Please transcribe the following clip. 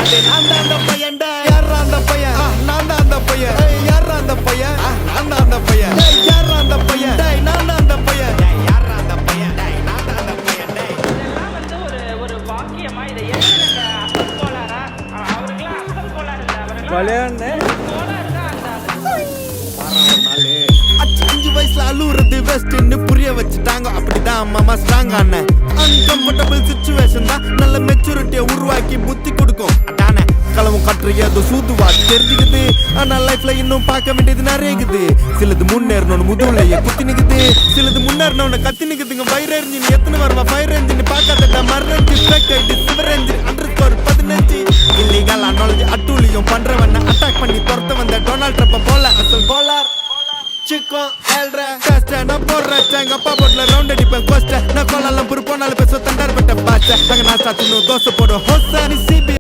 நான் தான் அந்த பையன் யாரா அந்த பையன் நான் தான் அந்த பையன் யாரா அந்த பையன் நான் தான் அந்த பையன் யாரா அந்த பையன் நான் தான் அந்த பையன் யாரா அந்த பையன் நான் தான் அந்த பையன். இதெல்லாம் வந்து ஒரு வாக்கியமா இதை ஏற்கனவே அசல் கோளாரா அவருக்கெல்லாம் அசல் கோளாறு இல்லை அவருக்கெல்லாம் கோளாறு தான் அந்த 5 வயசுல அழுவுறது வெஸ்ட்னு புரிய வச்சுட்டாங்க. அப்படிதான் மாமா ஸ்ட்ராங் ஆன அன்கம்ஃபர்டபுள் சிச்சுவேஷன் தான் நல்ல மெச்சூரிட்டியை உருவாக்கி புத்தி கொடுக்கும். அதானே களவும் கட்டுற ஏதோ சூதுவா தெரிஞ்சுக்குது. ஆனா லைஃப்ல இன்னும் பார்க்க வேண்டியது நிறைய இருக்குது. சிலது முன்னேறணும்னு முதுகுலையே குத்தி நிக்குது, சிலது முன்னேறணும்னு கத்தி நிக்குதுங்க. ஃபயர் என்ஜின் எத்தனை வருவா ஃபயர் என்ஜின் பார்க்காத மரணி ஃபேக் ஐடி சிவர் என்ஜின் அண்டர்ஸ்கோர் 15 இல்லீகல் நாலேஜ் அட்டூழியம் பண்றவன அட்டாக் பண்ணி துரத்த வந்த டொனால்ட் ட்ரம்ப் போல அசல் polar Chico, elre, teste, na porre, tenga pa bottle, round அடிப்பேன் கோஸ்ட. நான் கோலாலம் புரு போனாலும் பேச தண்டார் பட்ட பாச்ச. நாங்க நாஸ்டா தின்னு தோசை போடும் ஹோச. நீ சிபி